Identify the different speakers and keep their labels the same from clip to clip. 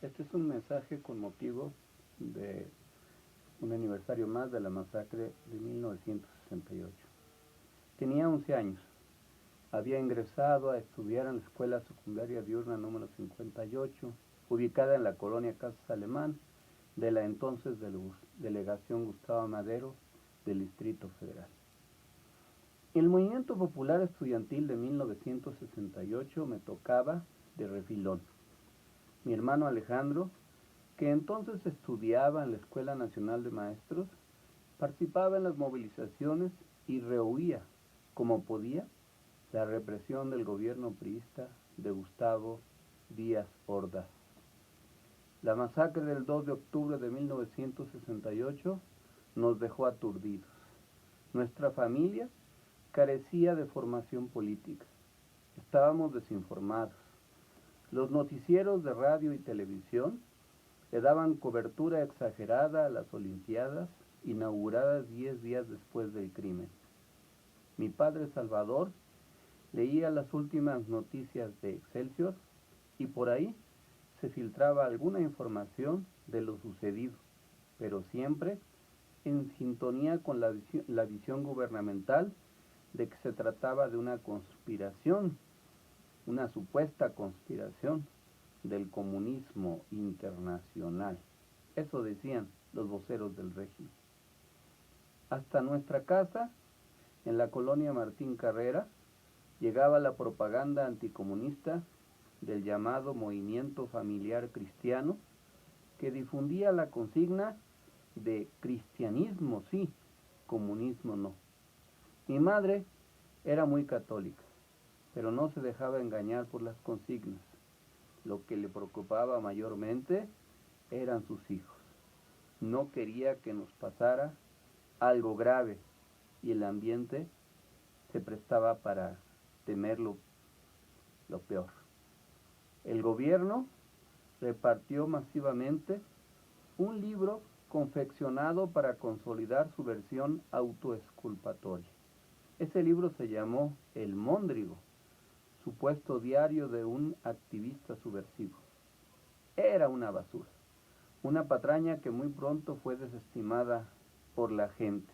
Speaker 1: Este es un mensaje con motivo de un aniversario más de la masacre de 1968. Tenía 11 años. Había ingresado a estudiar en la escuela secundaria diurna número 58, ubicada en la colonia Casas Alemán, de la entonces delegación Gustavo Madero del Distrito Federal. El movimiento popular estudiantil de 1968 me tocaba de refilón. Mi hermano Alejandro, que entonces estudiaba en la Escuela Nacional de Maestros, participaba en las movilizaciones y rehuía, como podía, la represión del gobierno priista de Gustavo Díaz Ordaz. La masacre del 2 de octubre de 1968 nos dejó aturdidos. Nuestra familia carecía de formación política. Estábamos desinformados. Los noticieros de radio y televisión le daban cobertura exagerada a las Olimpiadas inauguradas 10 días después del crimen. Mi padre Salvador leía las últimas noticias de Excelsior y por ahí se filtraba alguna información de lo sucedido, pero siempre en sintonía con la visión gubernamental de que se trataba de una conspiración, una supuesta conspiración del comunismo internacional. Eso decían los voceros del régimen. Hasta nuestra casa, en la colonia Martín Carrera, llegaba la propaganda anticomunista del llamado Movimiento Familiar Cristiano, que difundía la consigna de cristianismo sí, comunismo no. Mi madre era muy católica, pero no se dejaba engañar por las consignas. Lo que le preocupaba mayormente eran sus hijos. No quería que nos pasara algo grave y el ambiente se prestaba para temer lo peor. El gobierno repartió masivamente un libro confeccionado para consolidar su versión autoexculpatoria. Ese libro se llamó El Móndrigo, supuesto diario de un activista subversivo. Era una basura, una patraña que muy pronto fue desestimada por la gente,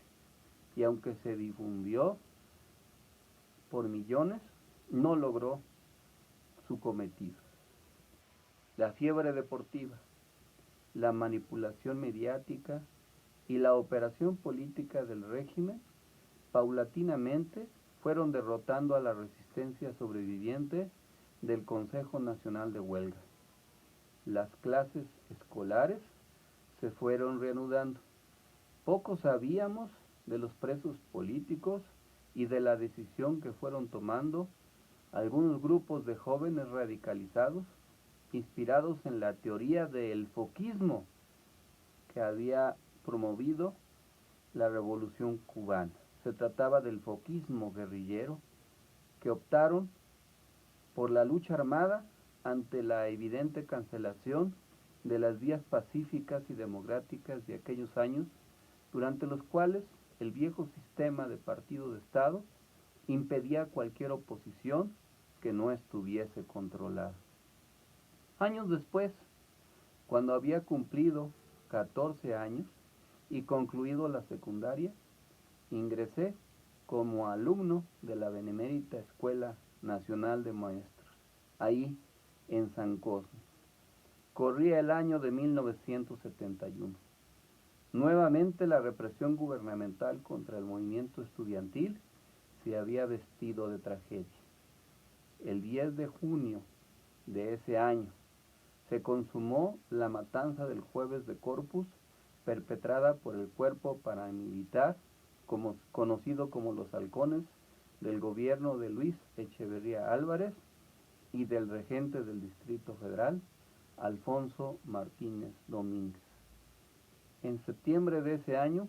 Speaker 1: y aunque se difundió por millones, no logró su cometido. La fiebre deportiva, la manipulación mediática y la operación política del régimen paulatinamente fueron derrotando a la resistencia sobreviviente del Consejo Nacional de Huelga. Las clases escolares se fueron reanudando. Poco sabíamos de los presos políticos y de la decisión que fueron tomando algunos grupos de jóvenes radicalizados, inspirados en la teoría del foquismo que había promovido la Revolución Cubana. Se trataba del foquismo guerrillero, que optaron por la lucha armada ante la evidente cancelación de las vías pacíficas y democráticas de aquellos años, durante los cuales el viejo sistema de partido de Estado impedía cualquier oposición que no estuviese controlada. Años después, cuando había cumplido 14 años y concluido la secundaria, ingresé como alumno de la Benemérita Escuela Nacional de Maestros, ahí en San Cosme. Corría el año de 1971. Nuevamente la represión gubernamental contra el movimiento estudiantil se había vestido de tragedia. El 10 de junio de ese año se consumó la matanza del Jueves de Corpus, perpetrada por el cuerpo paramilitar conocido como los Halcones, del gobierno de Luis Echeverría Álvarez y del regente del Distrito Federal, Alfonso Martínez Domínguez. En septiembre de ese año,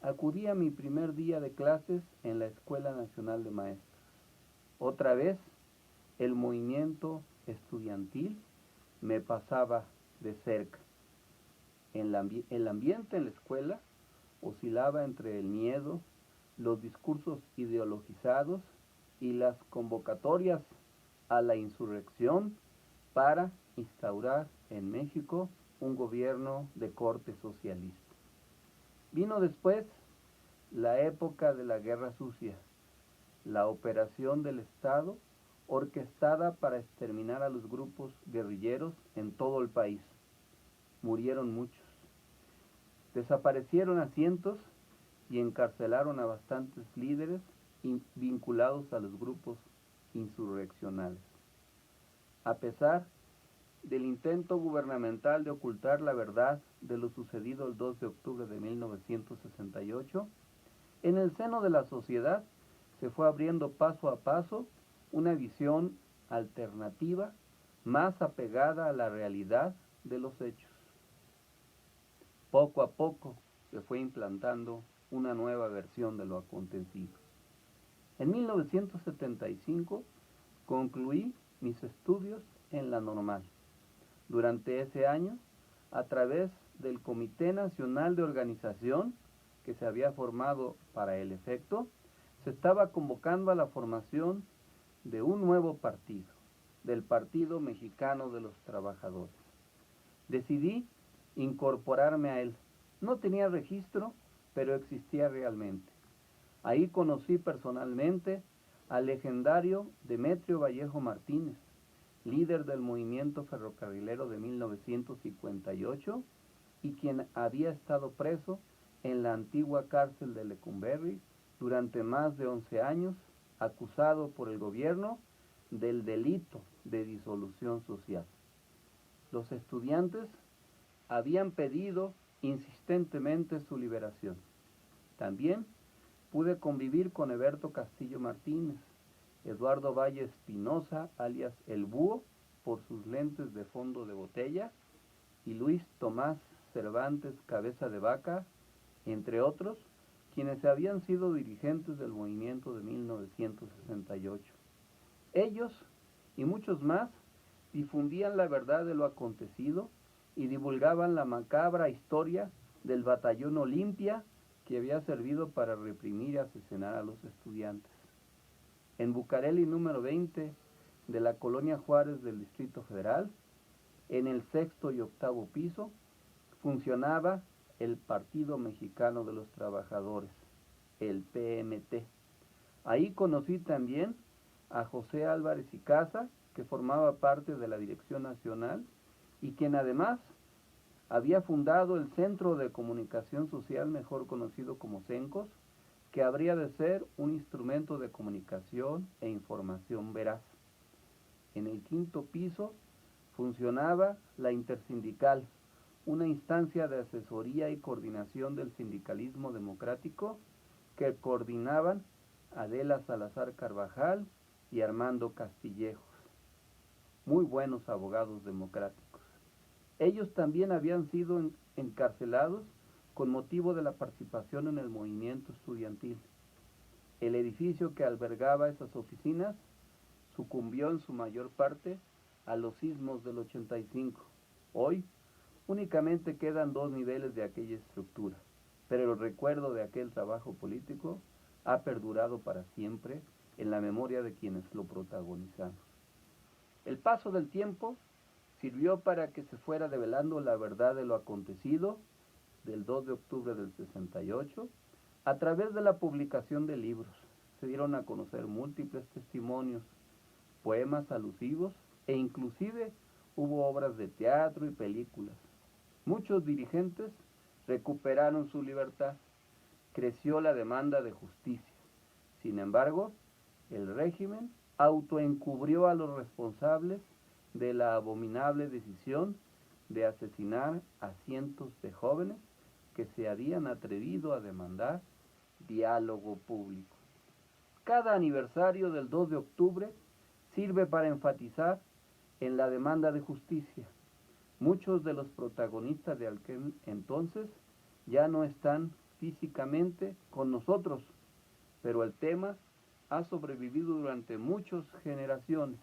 Speaker 1: acudí a mi primer día de clases en la Escuela Nacional de Maestros. Otra vez, el movimiento estudiantil me pasaba de cerca. El ambiente en la escuela oscilaba entre el miedo, los discursos ideologizados y las convocatorias a la insurrección para instaurar en México un gobierno de corte socialista. Vino después la época de la Guerra Sucia, la operación del Estado orquestada para exterminar a los grupos guerrilleros en todo el país. Murieron muchos. Desaparecieron a cientos y encarcelaron a bastantes líderes vinculados a los grupos insurreccionales. A pesar del intento gubernamental de ocultar la verdad de lo sucedido el 2 de octubre de 1968, en el seno de la sociedad se fue abriendo paso a paso una visión alternativa más apegada a la realidad de los hechos. Poco a poco se fue implantando una nueva versión de lo acontecido. En 1975 concluí mis estudios en la normal. Durante ese año, a través del Comité Nacional de Organización que se había formado para el efecto, se estaba convocando a la formación de un nuevo partido, del Partido Mexicano de los Trabajadores. Decidí incorporarme a él. No tenía registro, pero existía realmente. Ahí conocí personalmente al legendario Demetrio Vallejo Martínez, líder del movimiento ferrocarrilero de 1958 y quien había estado preso en la antigua cárcel de Lecumberri durante más de 11 años, acusado por el gobierno del delito de disolución social. Los estudiantes habían pedido insistentemente su liberación. También pude convivir con Heberto Castillo Martínez, Eduardo Valle Espinosa, alias El Búho, por sus lentes de fondo de botella, y Luis Tomás Cervantes Cabeza de Vaca, entre otros, quienes habían sido dirigentes del movimiento de 1968. Ellos y muchos más difundían la verdad de lo acontecido y divulgaban la macabra historia del batallón Olimpia que había servido para reprimir y asesinar a los estudiantes. En Bucareli número 20 de la Colonia Juárez del Distrito Federal, en el 6º y 8º piso, funcionaba el Partido Mexicano de los Trabajadores, el PMT. Ahí conocí también a José Álvarez y Casa, que formaba parte de la Dirección Nacional y quien además había fundado el Centro de Comunicación Social, mejor conocido como CENCOS, que habría de ser un instrumento de comunicación e información veraz. En el 5º piso funcionaba la Intersindical, una instancia de asesoría y coordinación del sindicalismo democrático que coordinaban Adela Salazar Carvajal y Armando Castillejos, muy buenos abogados democráticos. Ellos también habían sido encarcelados con motivo de la participación en el movimiento estudiantil. El edificio que albergaba esas oficinas sucumbió en su mayor parte a los sismos del 85. Hoy únicamente quedan 2 niveles de aquella estructura, pero el recuerdo de aquel trabajo político ha perdurado para siempre en la memoria de quienes lo protagonizamos. El paso del tiempo sirvió para que se fuera develando la verdad de lo acontecido del 2 de octubre del 68, a través de la publicación de libros. Se dieron a conocer múltiples testimonios, poemas alusivos e inclusive hubo obras de teatro y películas. Muchos dirigentes recuperaron su libertad. Creció la demanda de justicia. Sin embargo, el régimen autoencubrió a los responsables de la abominable decisión de asesinar a cientos de jóvenes que se habían atrevido a demandar diálogo público. Cada aniversario del 2 de octubre sirve para enfatizar en la demanda de justicia. Muchos de los protagonistas de aquel entonces ya no están físicamente con nosotros, pero el tema ha sobrevivido durante muchas generaciones,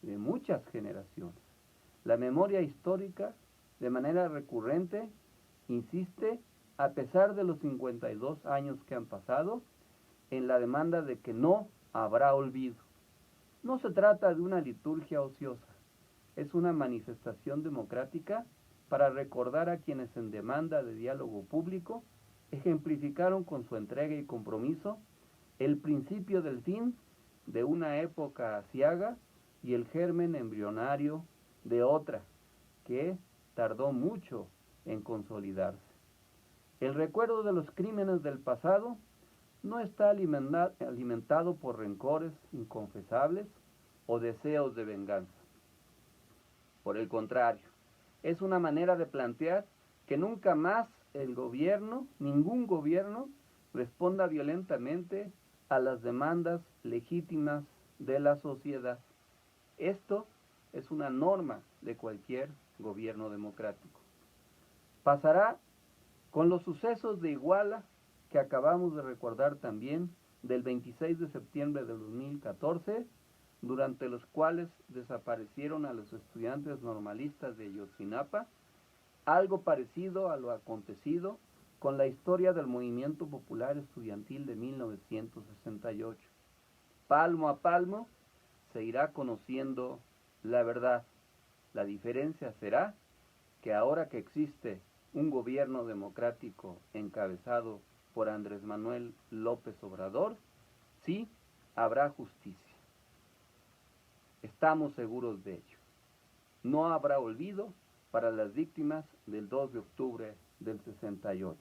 Speaker 1: de muchas generaciones. La memoria histórica, de manera recurrente, insiste, a pesar de los 52 años que han pasado, en la demanda de que no habrá olvido. No se trata de una liturgia ociosa, es una manifestación democrática para recordar a quienes en demanda de diálogo público ejemplificaron con su entrega y compromiso el principio del fin de una época aciaga y el germen embrionario de otra que tardó mucho en consolidarse. El recuerdo de los crímenes del pasado no está alimentado por rencores inconfesables o deseos de venganza. Por el contrario, es una manera de plantear que nunca más el gobierno, ningún gobierno, responda violentamente a las demandas legítimas de la sociedad. Esto es una norma de cualquier gobierno democrático. Pasará con los sucesos de Iguala que acabamos de recordar también del 26 de septiembre de 2014, durante los cuales desaparecieron a los estudiantes normalistas de Ayotzinapa, algo parecido a lo acontecido con la historia del movimiento popular estudiantil de 1968. Palmo a palmo se irá conociendo la verdad. La diferencia será que ahora que existe un gobierno democrático encabezado por Andrés Manuel López Obrador, sí habrá justicia. Estamos seguros de ello. No habrá olvido para las víctimas del 2 de octubre del 68.